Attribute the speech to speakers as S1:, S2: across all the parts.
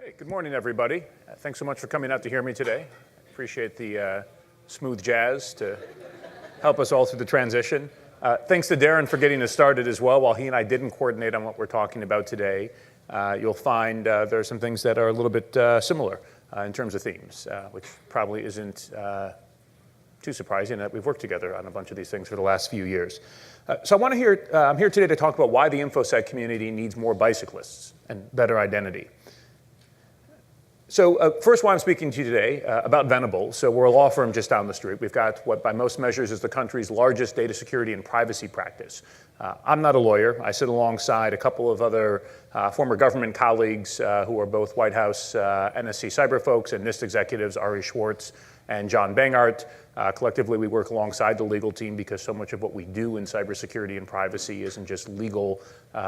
S1: Hey, good morning, everybody. Thanks so much for coming out to hear me today. Appreciate the smooth jazz to help us all through the transition. Thanks to Darren for getting us started as well. While he and I didn't coordinate on what we're talking about today, you'll find there are some things that are a little bit similar in terms of themes, which probably isn't too surprising that we've worked together on a bunch of these things for the last few years. So I'm here today to talk about why the InfoSec community needs more bicyclists and better identity. So first, why I'm speaking to you today about Venable. So we're a law firm just down the street. We've got what by most measures is the country's largest data security and privacy practice. I'm not a lawyer. I sit alongside a couple of other former government colleagues who are both White House NSC cyber folks and NIST executives, Ari Schwartz and John Bangart. Collectively, we work alongside the legal team because so much of what we do in cybersecurity and privacy isn't just legal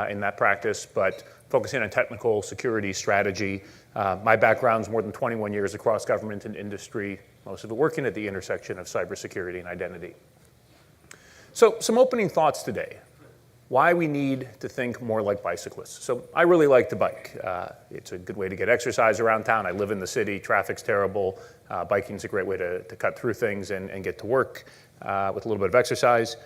S1: in that practice, but focusing on technical security strategy. My background's more than 21 years across government and industry, most of it working at the intersection of cybersecurity and identity. So some opening thoughts today. Why we need to think more like bicyclists. So I really like to bike. It's a good way to get exercise around town. I live in the city, traffic's terrible. Biking's a great way to cut through things and get to work with a little bit of exercise.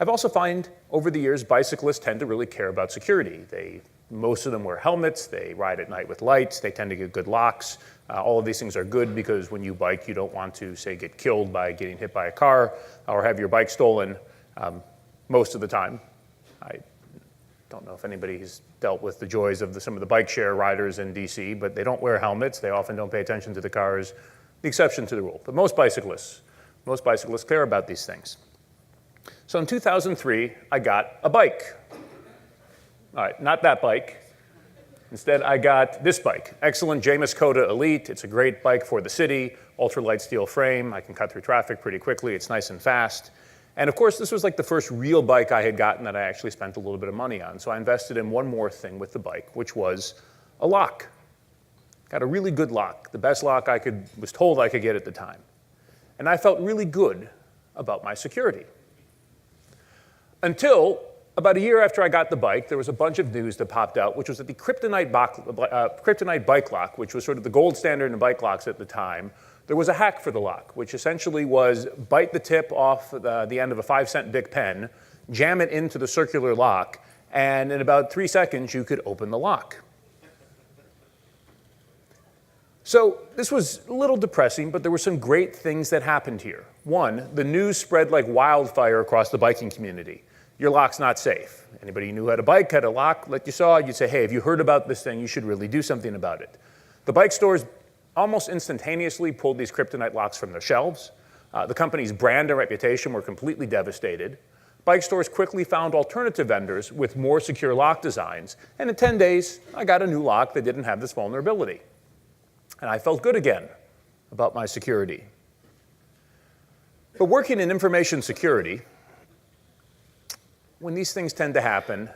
S1: I've also found over the years, bicyclists tend to really care about security. Most of them wear helmets, they ride at night with lights, they tend to get good locks. All of these things are good because when you bike, you don't want to, say, get killed by getting hit by a car or have your bike stolen most of the time. I don't know if anybody's dealt with the joys of some of the bike share riders in DC, but they don't wear helmets. They often don't pay attention to the cars, the exception to the rule. But most bicyclists care about these things. So in 2003, I got a bike. All right, not that bike. Instead, I got this bike, excellent Jamis Coda Elite. It's a great bike for the city, ultralight steel frame. I can cut through traffic pretty quickly. It's nice and fast. And of course, this was like the first real bike I had gotten that I actually spent a little bit of money on. So I invested in one more thing with the bike, which was a lock. Got a really good lock, the best lock was told I could get at the time. And I felt really good about my security. Until about a year after I got the bike, there was a bunch of news that popped out, which was that the kryptonite bike lock, which was sort of the gold standard in bike locks at the time, there was a hack for the lock, which essentially was bite the tip off the end of a 5-cent Bic pen, jam it into the circular lock, and in about 3 seconds, you could open the lock. So this was a little depressing, but there were some great things that happened here. One, the news spread like wildfire across the biking community. Your lock's not safe. Anybody who knew how to bike, had a lock that you saw, you'd say, hey, have you heard about this thing? You should really do something about it. The bike stores almost instantaneously pulled these kryptonite locks from their shelves. The company's brand and reputation were completely devastated. Bike stores quickly found alternative vendors with more secure lock designs. And in 10 days, I got a new lock that didn't have this vulnerability. And I felt good again about my security. But working in information security, when these things tend to happen,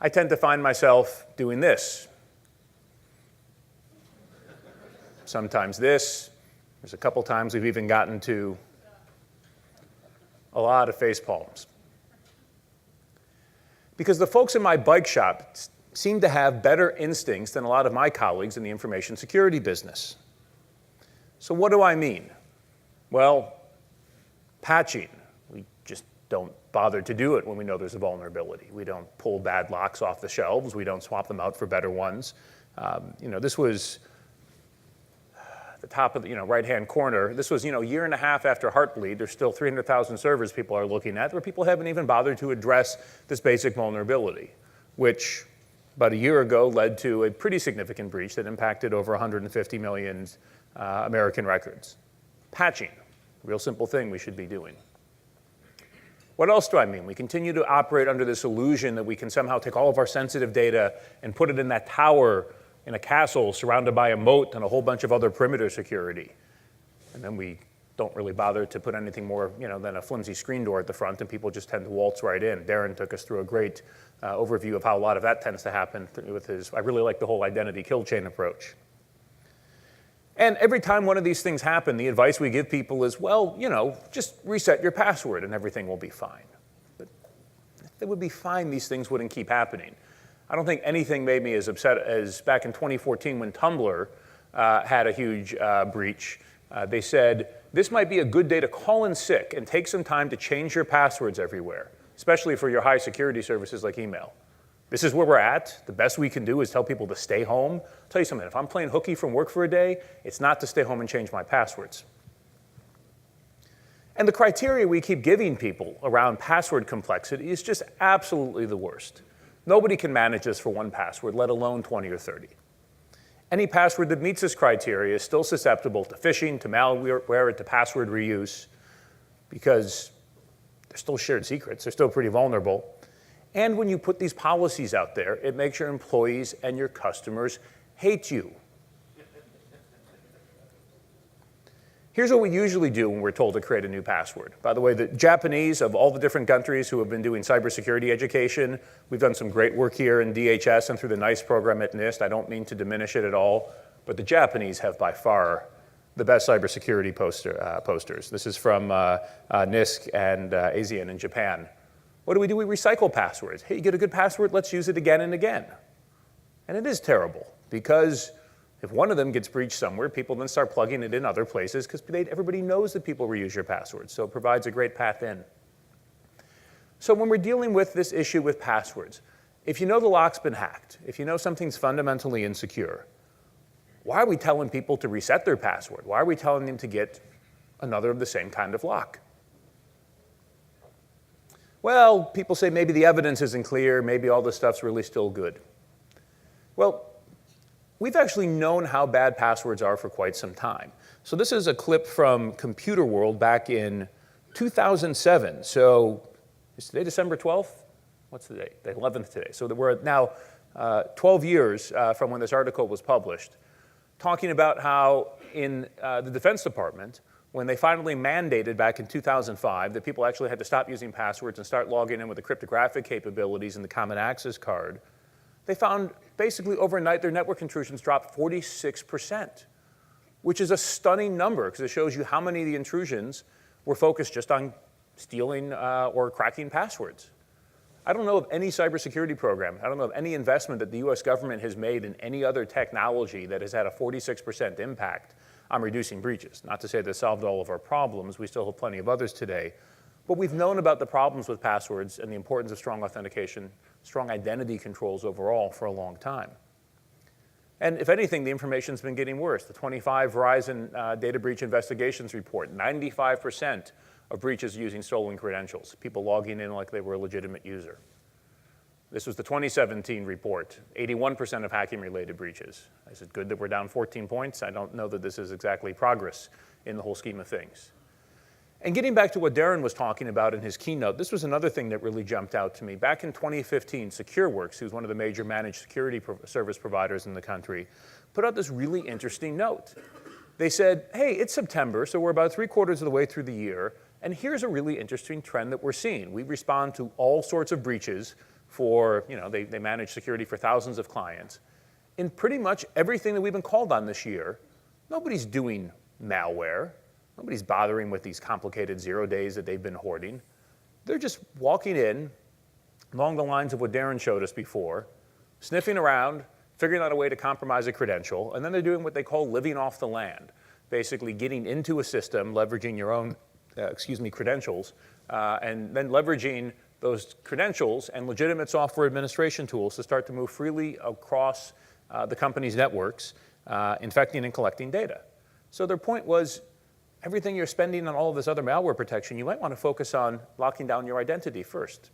S1: I tend to find myself doing this. Sometimes this. There's a couple times we've even gotten to a lot of face palms. Because the folks in my bike shop seem to have better instincts than a lot of my colleagues in the information security business. So what do I mean? Well, patching. We just don't bother to do it when we know there's a vulnerability. We don't pull bad locks off the shelves. We don't swap them out for better ones. This was the top of the right-hand corner. This was a year and a half after Heartbleed. There's still 300,000 servers people are looking at where people haven't even bothered to address this basic vulnerability, which about a year ago led to a pretty significant breach that impacted over 150 million American records. Patching, real simple thing we should be doing. What else do I mean? We continue to operate under this illusion that we can somehow take all of our sensitive data and put it in that tower in a castle surrounded by a moat and a whole bunch of other perimeter security. And then we don't really bother to put anything more than a flimsy screen door at the front, and people just tend to waltz right in. Darren took us through a great overview of how a lot of that tends to happen with his, I really like the whole identity kill chain approach. And every time one of these things happen, the advice we give people is, well, just reset your password and everything will be fine. But if they would be fine, these things wouldn't keep happening. I don't think anything made me as upset as back in 2014 when Tumblr had a huge breach. They said, this might be a good day to call in sick and take some time to change your passwords everywhere, especially for your high security services like email. This is where we're at. The best we can do is tell people to stay home. I'll tell you something, if I'm playing hooky from work for a day, it's not to stay home and change my passwords. And the criteria we keep giving people around password complexity is just absolutely the worst. Nobody can manage this for one password, let alone 20 or 30. Any password that meets this criteria is still susceptible to phishing, to malware, to password reuse, because they're still shared secrets. They're still pretty vulnerable. And when you put these policies out there, it makes your employees and your customers hate you. Here's what we usually do when we're told to create a new password. By the way, the Japanese, of all the different countries who have been doing cybersecurity education, we've done some great work here in DHS and through the NICE program at NIST. I don't mean to diminish it at all, but the Japanese have by far the best cybersecurity posters. This is from NIST and ASEAN in Japan. What do? We recycle passwords. Hey, you get a good password, let's use it again and again. And it is terrible, because if one of them gets breached somewhere, people then start plugging it in other places because everybody knows that people reuse your passwords, so it provides a great path in. So when we're dealing with this issue with passwords, if you know the lock's been hacked, if you know something's fundamentally insecure, why are we telling people to reset their password? Why are we telling them to get another of the same kind of lock? Well, people say maybe the evidence isn't clear, maybe all this stuff's really still good. Well, we've actually known how bad passwords are for quite some time. So this is a clip from Computer World back in 2007. So is today December 12th? What's the date? The 11th today. So we're now 12 years from when this article was published, talking about how in the Defense Department, when they finally mandated back in 2005 that people actually had to stop using passwords and start logging in with the cryptographic capabilities and the common access card, they found basically overnight their network intrusions dropped 46%, which is a stunning number because it shows you how many of the intrusions were focused just on stealing or cracking passwords. I don't know of any cybersecurity program, I don't know of any investment that the US government has made in any other technology that has had a 46% impact on reducing breaches. Not to say that solved all of our problems, we still have plenty of others today, but we've known about the problems with passwords and the importance of strong authentication, strong identity controls overall for a long time. And if anything, the information's been getting worse. The 25 Verizon data breach investigations report, 95% of breaches using stolen credentials, people logging in like they were a legitimate user. This was the 2017 report, 81% of hacking-related breaches. Is it good that we're down 14 points? I don't know that this is exactly progress in the whole scheme of things. And getting back to what Darren was talking about in his keynote, this was another thing that really jumped out to me. Back in 2015, SecureWorks, who's one of the major managed security service providers in the country, put out this really interesting note. They said, hey, it's September, so we're about 3/4 of the way through the year, and here's a really interesting trend that we're seeing. We respond to all sorts of breaches for, they manage security for thousands of clients. In pretty much everything that we've been called on this year, nobody's doing malware. Nobody's bothering with these complicated 0 days that they've been hoarding. They're just walking in along the lines of what Darren showed us before, sniffing around, figuring out a way to compromise a credential, and then they're doing what they call living off the land, basically getting into a system, leveraging your own credentials, and then leveraging those credentials and legitimate software administration tools to start to move freely across the company's networks, infecting and collecting data. So their point was, everything you're spending on all of this other malware protection, you might want to focus on locking down your identity first.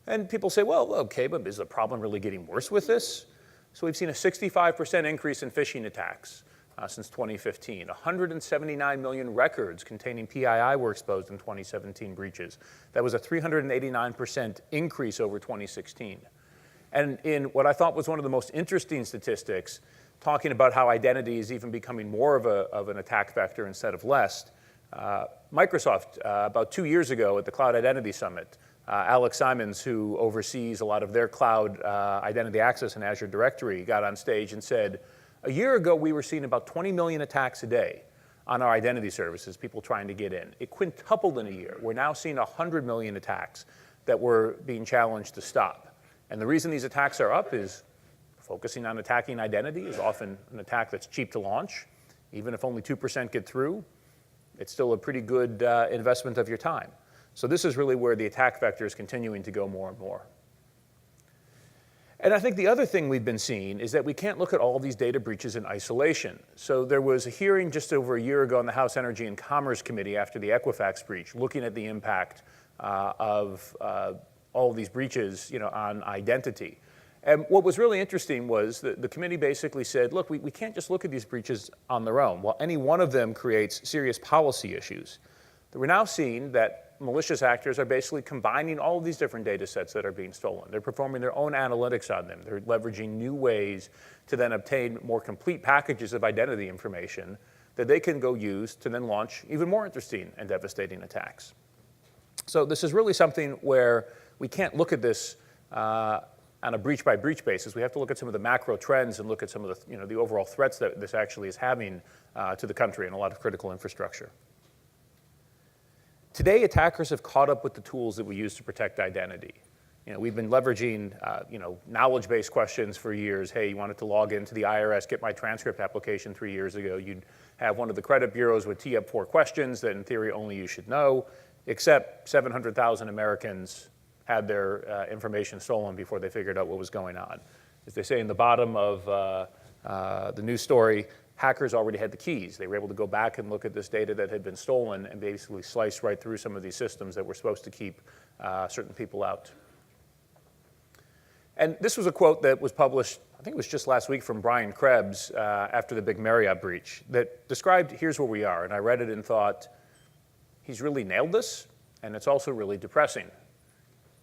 S1: And people say, well, okay, but is the problem really getting worse with this? So we've seen a 65% increase in phishing attacks since 2015. 179 million records containing PII were exposed in 2017 breaches. That was a 389% increase over 2016. And in what I thought was one of the most interesting statistics, talking about how identity is even becoming more of an attack vector instead of less, Microsoft, about 2 years ago at the Cloud Identity Summit, Alex Simons, who oversees a lot of their cloud identity access in Azure Directory, got on stage and said, a year ago we were seeing about 20 million attacks a day on our identity services, people trying to get in. It quintupled in a year. We're now seeing 100 million attacks that we're being challenged to stop. And the reason these attacks are up is focusing on attacking identity is often an attack that's cheap to launch. Even if only 2% get through, it's still a pretty good investment of your time. So this is really where the attack vector is continuing to go more and more. And I think the other thing we've been seeing is that we can't look at all these data breaches in isolation. So there was a hearing just over a year ago in the House Energy and Commerce Committee after the Equifax breach, looking at the impact of all of these breaches, on identity. And what was really interesting was that the committee basically said, look, we can't just look at these breaches on their own. While any one of them creates serious policy issues, we're now seeing that malicious actors are basically combining all of these different data sets that are being stolen. They're performing their own analytics on them. They're leveraging new ways to then obtain more complete packages of identity information that they can go use to then launch even more interesting and devastating attacks. So this is really something where we can't look at this on a breach-by-breach basis. We have to look at some of the macro trends and look at some of the, the overall threats that this actually is having to the country and a lot of critical infrastructure. Today, attackers have caught up with the tools that we use to protect identity. We've been leveraging, knowledge-based questions for years. Hey, you wanted to log into the IRS Get My Transcript application 3 years ago. You'd have one of the credit bureaus would tee up 4 questions that, in theory, only you should know, except 700,000 Americans had their information stolen before they figured out what was going on. As they say in the bottom of the news story, hackers already had the keys. They were able to go back and look at this data that had been stolen and basically slice right through some of these systems that were supposed to keep certain people out. And this was a quote that was published, I think it was just last week, from Brian Krebs after the big Marriott breach that described, here's where we are. And I read it and thought, he's really nailed this, and it's also really depressing.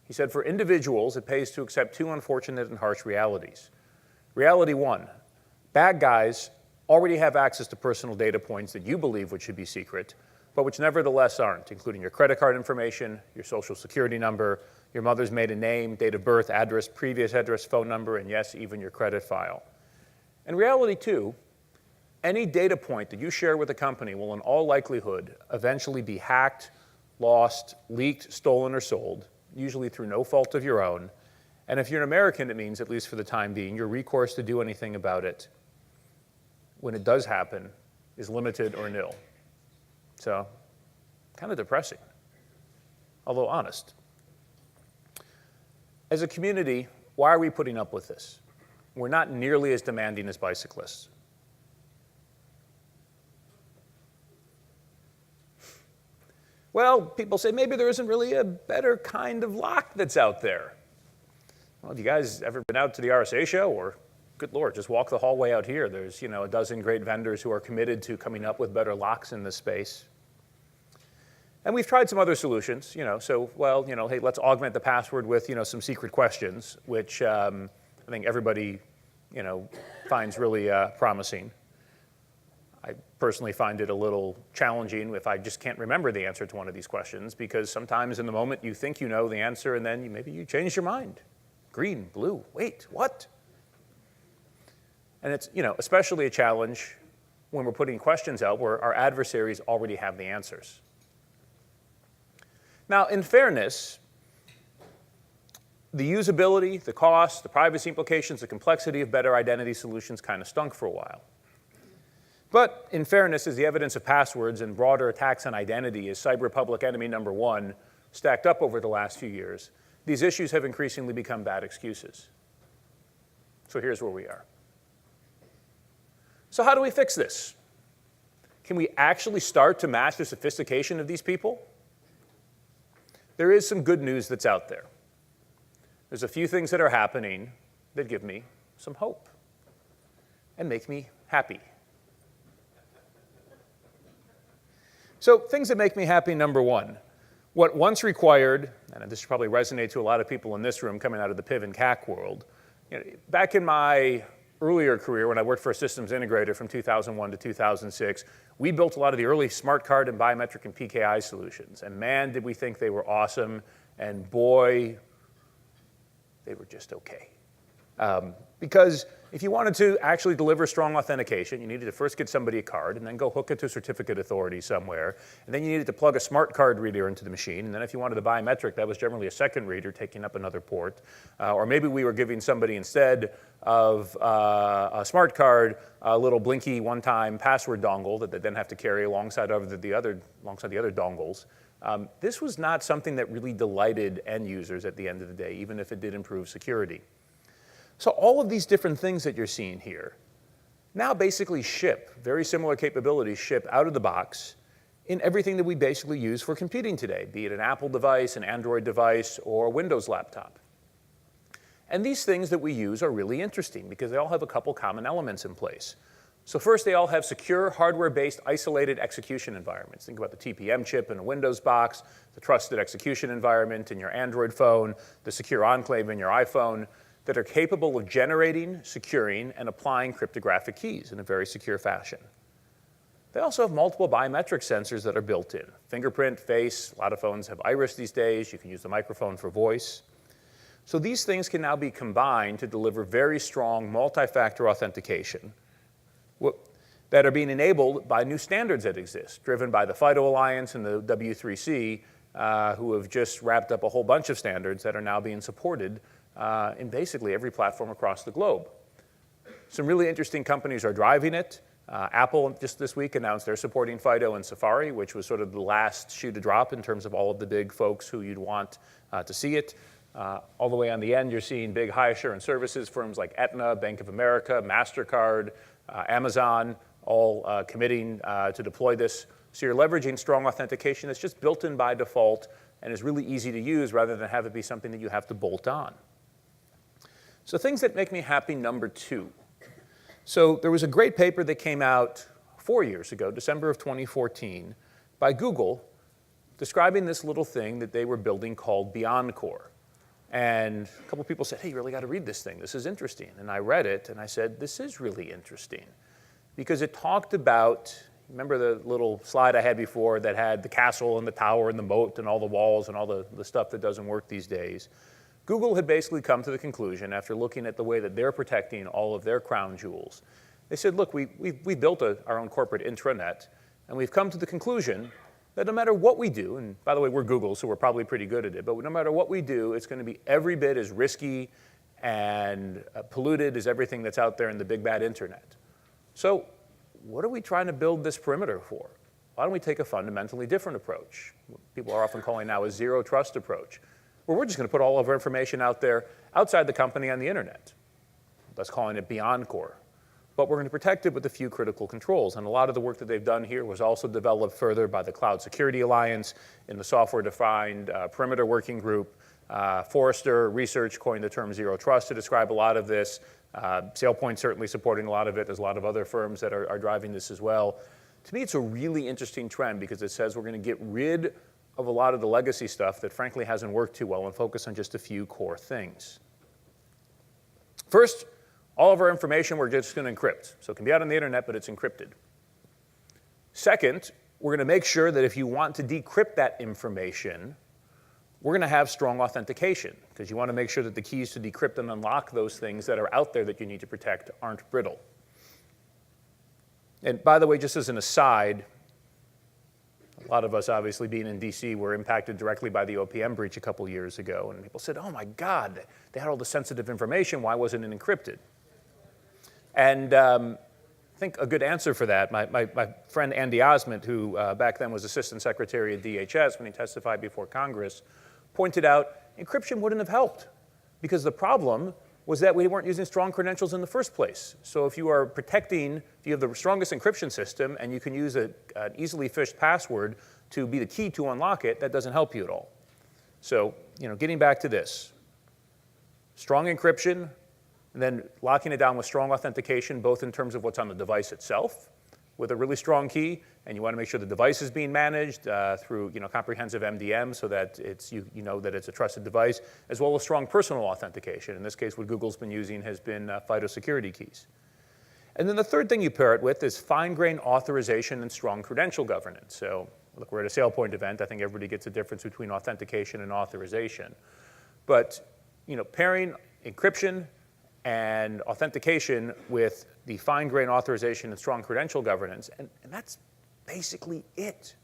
S1: He said, for individuals, it pays to accept 2 unfortunate and harsh realities. Reality 1, bad guys already have access to personal data points that you believe which should be secret, but which nevertheless aren't, including your credit card information, your social security number, your mother's maiden name, date of birth, address, previous address, phone number, and yes, even your credit file. And reality 2, any data point that you share with a company will in all likelihood eventually be hacked, lost, leaked, stolen, or sold, usually through no fault of your own. And if you're an American, it means, at least for the time being, your recourse to do anything about it when it does happen is limited or nil. So, kind of depressing, although honest. As a community, why are we putting up with this? We're not nearly as demanding as bicyclists. Well, people say maybe there isn't really a better kind of lock that's out there. Well, have you guys ever been out to the RSA show? Or, good Lord, just walk the hallway out here. There's, a dozen great vendors who are committed to coming up with better locks in this space. And we've tried some other solutions, hey, let's augment the password with, some secret questions, which I think everybody, finds really promising. I personally find it a little challenging if I just can't remember the answer to one of these questions, because sometimes in the moment you think you know the answer and then maybe you change your mind. Green, blue, wait, what? And it's, especially a challenge when we're putting questions out where our adversaries already have the answers. Now, in fairness, the usability, the cost, the privacy implications, the complexity of better identity solutions kind of stunk for a while. But in fairness, as the evidence of passwords and broader attacks on identity as cyber public enemy number 1 stacked up over the last few years, these issues have increasingly become bad excuses. So here's where we are. So how do we fix this? Can we actually start to match the sophistication of these people? There is some good news that's out there. There's a few things that are happening that give me some hope and make me happy. So things that make me happy, number 1, what once required, and this should probably resonate to a lot of people in this room coming out of the PIV and CAC world, back in my earlier career when I worked for a systems integrator from 2001 to 2006, we built a lot of the early smart card and biometric and PKI solutions. And man, did we think they were awesome, and boy, they were just okay. Because if you wanted to actually deliver strong authentication, you needed to first get somebody a card and then go hook it to a certificate authority somewhere. And then you needed to plug a smart card reader into the machine. And then if you wanted a biometric, that was generally a second reader taking up another port. Or maybe we were giving somebody, instead of a smart card, a little blinky one-time password dongle that they then have to carry alongside the other dongles. This was not something that really delighted end users at the end of the day, even if it did improve security. So all of these different things that you're seeing here now basically ship, very similar capabilities ship out of the box in everything that we basically use for computing today, be it an Apple device, an Android device, or a Windows laptop. And these things that we use are really interesting because they all have a couple common elements in place. So first, they all have secure, hardware-based, isolated execution environments. Think about the TPM chip in a Windows box, the trusted execution environment in your Android phone, the secure enclave in your iPhone, that are capable of generating, securing, and applying cryptographic keys in a very secure fashion. They also have multiple biometric sensors that are built in. Fingerprint, face, a lot of phones have iris these days. You can use the microphone for voice. So these things can now be combined to deliver very strong multi-factor authentication that are being enabled by new standards that exist, driven by the FIDO Alliance and the W3C, who have just wrapped up a whole bunch of standards that are now being supported in basically every platform across the globe. Some really interesting companies are driving it. Apple just this week announced they're supporting FIDO and Safari, which was sort of the last shoe to drop in terms of all of the big folks who you'd want to see it. All the way on the end, you're seeing big high assurance services, firms like Aetna, Bank of America, MasterCard, Amazon, all committing to deploy this. So you're leveraging strong authentication that's just built in by default and is really easy to use rather than have it be something that you have to bolt on. So things that make me happy, number 2. So there was a great paper that came out 4 years ago, December of 2014, by Google, describing this little thing that they were building called BeyondCore. And a couple people said, hey, you really got to read this thing. This is interesting. And I read it, and I said, this is really interesting. Because it talked about, remember the little slide I had before that had the castle and the tower and the moat and all the walls and all the stuff that doesn't work these days? Google had basically come to the conclusion, after looking at the way that they're protecting all of their crown jewels, they said, look, we built our own corporate intranet, and we've come to the conclusion that no matter what we do, and by the way, we're Google, so we're probably pretty good at it, but no matter what we do, it's going to be every bit as risky and polluted as everything that's out there in the big bad internet. So what are we trying to build this perimeter for? Why don't we take a fundamentally different approach? What people are often calling now a zero trust approach, where we're just going to put all of our information out there outside the company on the internet. That's calling it BeyondCore. But we're going to protect it with a few critical controls. And a lot of the work that they've done here was also developed further by the Cloud Security Alliance in the software-defined perimeter working group. Forrester Research coined the term zero trust to describe a lot of this. SailPoint certainly supporting a lot of it. There's a lot of other firms that are driving this as well. To me, it's a really interesting trend because it says we're going to get rid of a lot of the legacy stuff that frankly hasn't worked too well and focus on just a few core things. First, all of our information we're just going to encrypt. So it can be out on the internet, but it's encrypted. Second, we're going to make sure that if you want to decrypt that information, we're going to have strong authentication because you want to make sure that the keys to decrypt and unlock those things that are out there that you need to protect aren't brittle. And by the way, just as an aside, a lot of us, obviously, being in DC, were impacted directly by the Opm breach a couple years ago. And people said, oh, my God, they had all the sensitive information. Why wasn't it encrypted? And I think a good answer for that, my friend Andy Osment, who back then was Assistant Secretary at DHS when he testified before Congress, pointed out encryption wouldn't have helped because the problem was that we weren't using strong credentials in the first place. So if you are protecting, if you have the strongest encryption system and you can use an easily phished password to be the key to unlock it, that doesn't help you at all. So, getting back to this, strong encryption, and then locking it down with strong authentication, both in terms of what's on the device itself, with a really strong key, and you want to make sure the device is being managed through comprehensive MDM so that you know that it's a trusted device, as well as strong personal authentication. In this case, what Google's been using has been FIDO security keys. And then the third thing you pair it with is fine-grained authorization and strong credential governance. So look, we're at a SailPoint event. I think everybody gets a difference between authentication and authorization. But pairing encryption and authentication with the fine-grained authorization and strong credential governance, and that's basically it.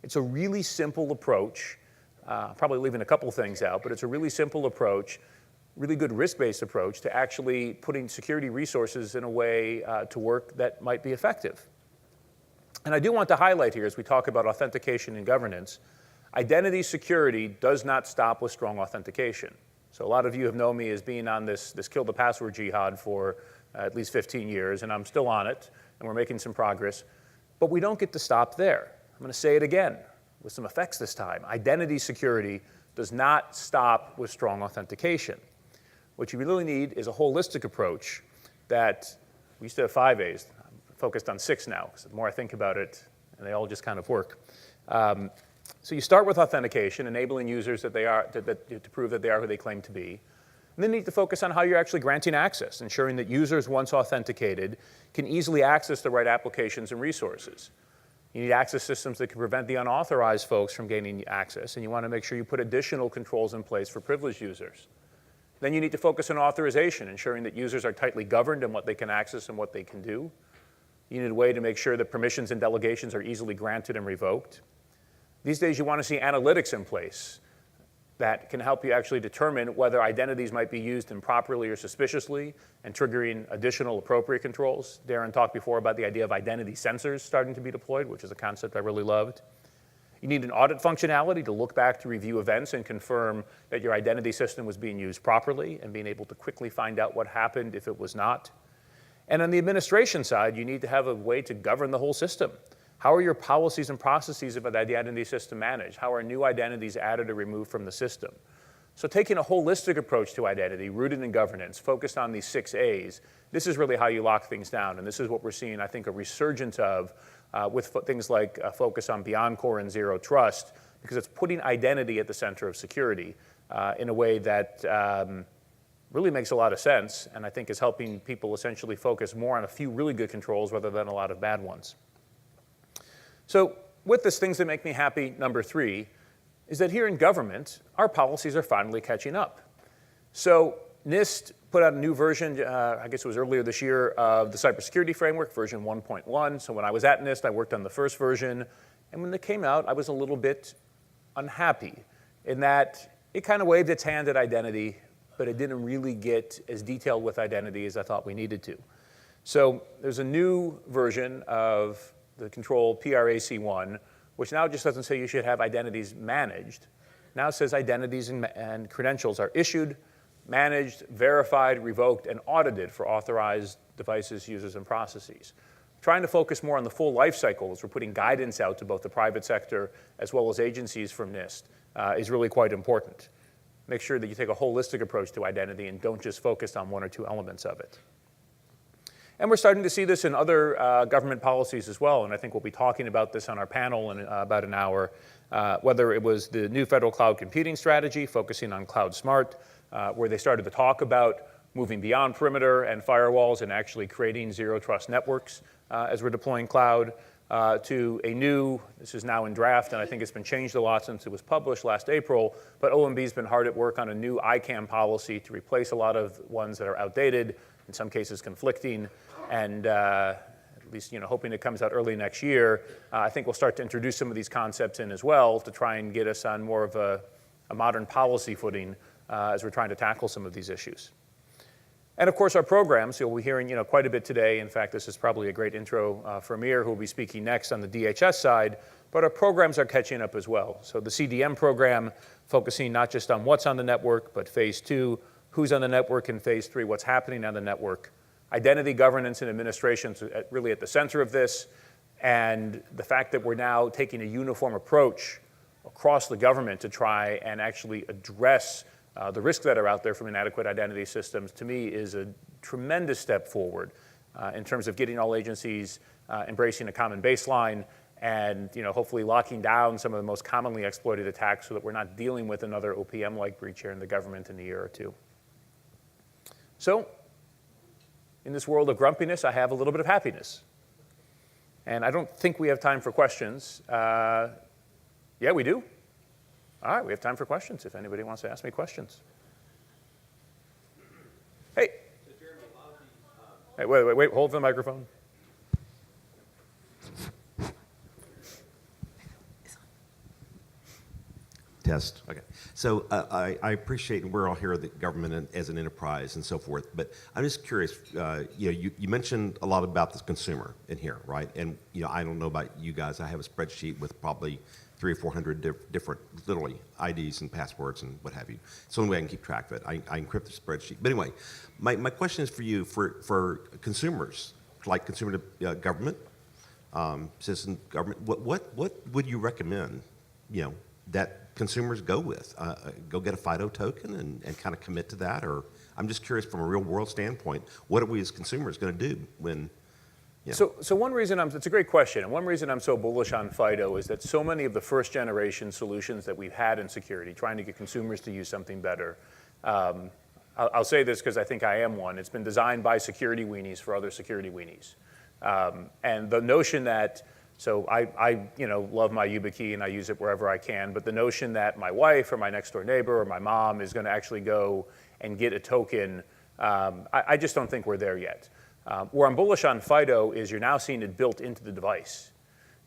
S1: It's a really simple approach, probably leaving a couple things out, but it's a really simple approach, really good risk-based approach to actually putting security resources in a way to work that might be effective. And I do want to highlight here, as we talk about authentication and governance, identity security does not stop with strong authentication. So a lot of you have known me as being on this kill the password jihad for at least 15 years, and I'm still on it, and we're making some progress. But we don't get to stop there. I'm going to say it again with some effects this time. Identity security does not stop with strong authentication. What you really need is a holistic approach that we used to have 5 A's. I'm focused on 6 now, because the more I think about it, and they all just kind of work. So you start with authentication, enabling users that they are, to prove that they are who they claim to be. And then you need to focus on how you're actually granting access, ensuring that users, once authenticated, can easily access the right applications and resources. You need access systems that can prevent the unauthorized folks from gaining access, and you want to make sure you put additional controls in place for privileged users. Then you need to focus on authorization, ensuring that users are tightly governed in what they can access and what they can do. You need a way to make sure that permissions and delegations are easily granted and revoked. These days, you want to see analytics in place that can help you actually determine whether identities might be used improperly or suspiciously, and triggering additional appropriate controls. Darren talked before about the idea of identity sensors starting to be deployed, which is a concept I really loved. You need an audit functionality to look back to review events and confirm that your identity system was being used properly, and being able to quickly find out what happened if it was not. And on the administration side, you need to have a way to govern the whole system. How are your policies and processes of the identity system managed? How are new identities added or removed from the system? So taking a holistic approach to identity, rooted in governance, focused on these 6 A's, this is really how you lock things down. And this is what we're seeing, I think, a resurgence of with things like a focus on Beyond Core and Zero Trust, because it's putting identity at the center of security in a way that really makes a lot of sense, and I think is helping people essentially focus more on a few really good controls rather than a lot of bad ones. So with this, things that make me happy, number 3, is that here in government, our policies are finally catching up. So NIST put out a new version, I guess it was earlier this year, of the cybersecurity framework, version 1.1. So when I was at NIST, I worked on the first version. And when it came out, I was a little bit unhappy in that it kind of waved its hand at identity, but it didn't really get as detailed with identity as I thought we needed to. So there's a new version of the control PRAC1, which now just doesn't say you should have identities managed. Now it says identities and credentials are issued, managed, verified, revoked, and audited for authorized devices, users, and processes. Trying to focus more on the full life cycle as we're putting guidance out to both the private sector as well as agencies from NIST is really quite important. Make sure that you take a holistic approach to identity and don't just focus on 1 or 2 elements of it. And we're starting to see this in other government policies as well, and I think we'll be talking about this on our panel in about an hour, whether it was the new federal cloud computing strategy focusing on cloud smart, where they started to talk about moving beyond perimeter and firewalls and actually creating zero trust networks as we're deploying cloud, to a new, this is now in draft, and I think it's been changed a lot since it was published last April, but OMB's been hard at work on a new ICAM policy to replace a lot of ones that are outdated, in some cases conflicting, and at least hoping it comes out early next year. I think we'll start to introduce some of these concepts in as well to try and get us on more of a modern policy footing as we're trying to tackle some of these issues. And of course, our programs, you'll be hearing quite a bit today. In fact, this is probably a great intro for Amir, who will be speaking next on the DHS side, but our programs are catching up as well. So the CDM program, focusing not just on what's on the network, but phase 2, who's on the network, and phase 3, what's happening on the network. Identity governance and administration is really at the center of this, and the fact that we're now taking a uniform approach across the government to try and actually address the risks that are out there from inadequate identity systems, to me, is a tremendous step forward in terms of getting all agencies embracing a common baseline and hopefully locking down some of the most commonly exploited attacks so that we're not dealing with another OPM-like breach here in the government in a year or 2. So, in this world of grumpiness, I have a little bit of happiness. And I don't think we have time for questions. Yeah, we do. All right, we have time for questions if anybody wants to ask me questions. Hey. Hey, wait, hold the microphone.
S2: Test. Okay. So I appreciate, and we're all here, the government as an enterprise and so forth. But I'm just curious. You mentioned a lot about the consumer in here, right? And I don't know about you guys. I have a spreadsheet with probably 300 or 400 different, literally, IDs and passwords and what have you. It's the only way I can keep track of it. I encrypt the spreadsheet. But anyway, my question is for you, for consumers, like consumer to government, citizen government. What would you recommend? That consumers go with? Go get a FIDO token and kind of commit to that? Or I'm just curious from a real world standpoint, what are we as consumers going to do when?
S1: So one reason it's a great question, and one reason I'm so bullish on FIDO is that so many of the first generation solutions that we've had in security, trying to get consumers to use something better, I'll say this because I think I am one, it's been designed by security weenies for other security weenies. And the notion that, so I love my YubiKey and I use it wherever I can, but the notion that my wife or my next door neighbor or my mom is going to actually go and get a token, I just don't think we're there yet. Where I'm bullish on FIDO is you're now seeing it built into the device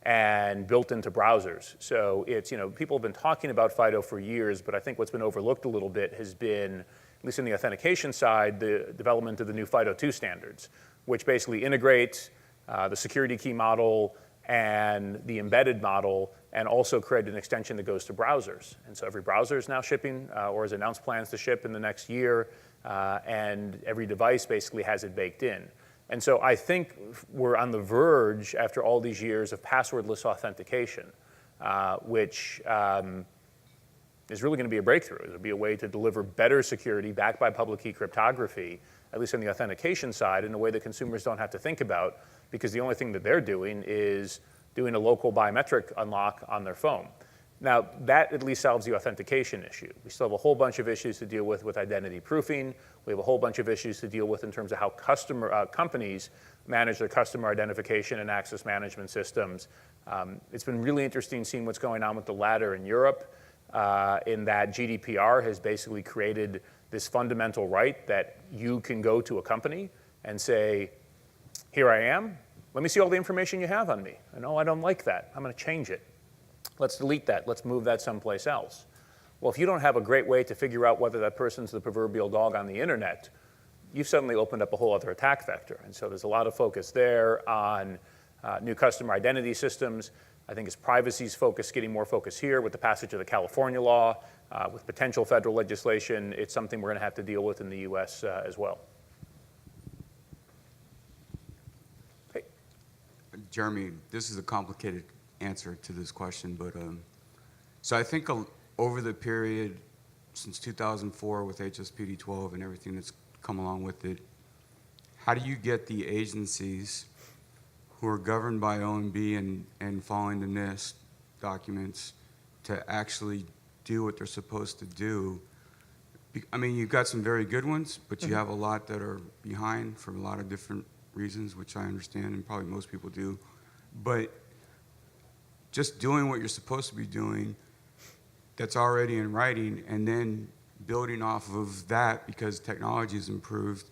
S1: and built into browsers. So it's, people have been talking about FIDO for years, but I think what's been overlooked a little bit has been, at least in the authentication side, the development of the new FIDO 2 standards, which basically integrate the security key model and the embedded model, and also create an extension that goes to browsers. And so every browser is now shipping, or has announced plans to ship in the next year, and every device basically has it baked in. And so I think we're on the verge, after all these years, of passwordless authentication, which is really going to be a breakthrough. It'll be a way to deliver better security backed by public key cryptography, at least on the authentication side, in a way that consumers don't have to think about, because the only thing that they're doing is doing a local biometric unlock on their phone. Now, that at least solves the authentication issue. We still have a whole bunch of issues to deal with identity proofing. We have a whole bunch of issues to deal with in terms of how companies manage their customer identification and access management systems. It's been really interesting seeing what's going on with the latter in Europe, in that GDPR has basically created this fundamental right that you can go to a company and say, here I am, let me see all the information you have on me. And oh, I don't like that. I'm going to change it. Let's delete that. Let's move that someplace else. Well, if you don't have a great way to figure out whether that person's the proverbial dog on the internet, you've suddenly opened up a whole other attack vector. And so there's a lot of focus there on new customer identity systems. I think as privacy's focus getting more focus here with the passage of the California law, with potential federal legislation, it's something we're going to have to deal with in the US as well.
S3: Jeremy, this is a complicated answer to this question, but so I think over the period since 2004 with HSPD 12 and everything that's come along with it, how do you get the agencies who are governed by OMB and following the NIST documents to actually do what they're supposed to do? I mean, you've got some very good ones, but you have a lot that are behind for a lot of different reasons, which I understand and probably most people do. But just doing what you're supposed to be doing that's already in writing and then building off of that because technology has improved,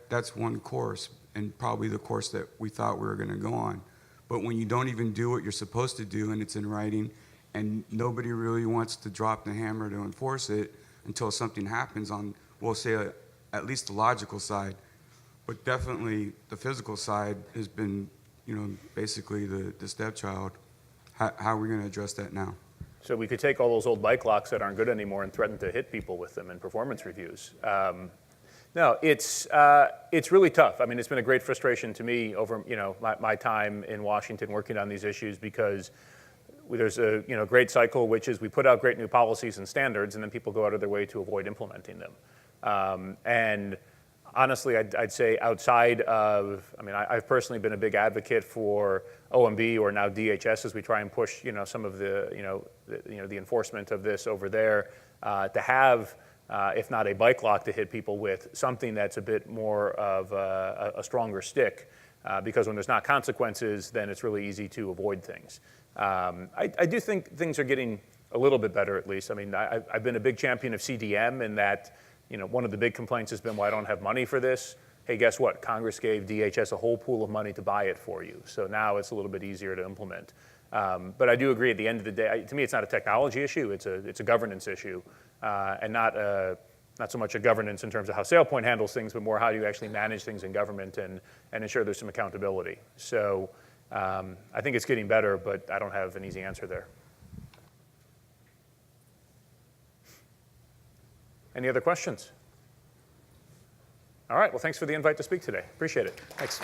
S3: that's one course and probably the course that we thought we were going to go on. But when you don't even do what you're supposed to do and it's in writing and nobody really wants to drop the hammer to enforce it until something happens on, we'll say, at least the logical side, but definitely the physical side has been, basically the stepchild. How are we going to address that now?
S1: So we could take all those old bike locks that aren't good anymore and threaten to hit people with them in performance reviews. No, it's really tough. I mean, it's been a great frustration to me over my time in Washington working on these issues, because there's a great cycle, which is we put out great new policies and standards, and then people go out of their way to avoid implementing them. And honestly, I'd say outside of, I've personally been a big advocate for OMB, or now DHS, as we try and push some of the the enforcement of this over there, to have, if not a bike lock to hit people with, something that's a bit more of a stronger stick, because when there's not consequences, then it's really easy to avoid things. I do think things are getting a little bit better, at least. I mean, I've been a big champion of CDM in that, one of the big complaints has been, well, I don't have money for this. hey, guess what? Congress gave DHS a whole pool of money to buy it for you. So now it's a little bit easier to implement. But I do agree at the end of the day, to me, it's not a technology issue, it's a governance issue, and not so much a governance in terms of how SailPoint handles things, but more how do you actually manage things in government and ensure there's some accountability. So I think it's getting better, but I don't have an easy answer there. Any other questions? All right, well, thanks for the invite to speak today. Appreciate it. Thanks.